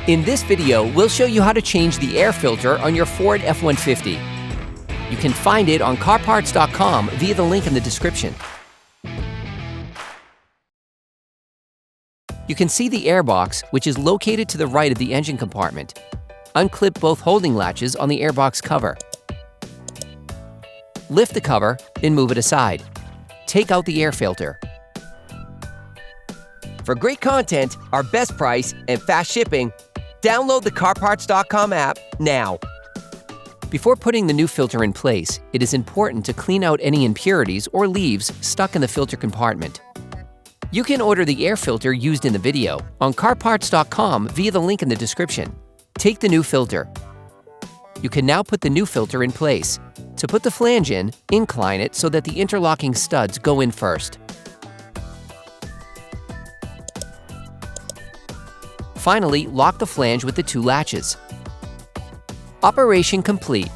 In this video, we'll show you how to change the air filter on your Ford F-150. You can find it on CarParts.com via the link in the description. You can see the airbox, which is located to the right of the engine compartment. Unclip both holding latches on the airbox cover. Lift the cover, then move it aside. Take out the air filter. For great content, our best price, and fast shipping, download the CarParts.com app now. Before putting the new filter in place, it is important to clean out any impurities or leaves stuck in the filter compartment. You can order the air filter used in the video on CarParts.com via the link in the description. Take the new filter. You can now put the new filter in place. To put the flange in, incline it so that the interlocking studs go in first. Finally, lock the flange with the two latches. Operation complete.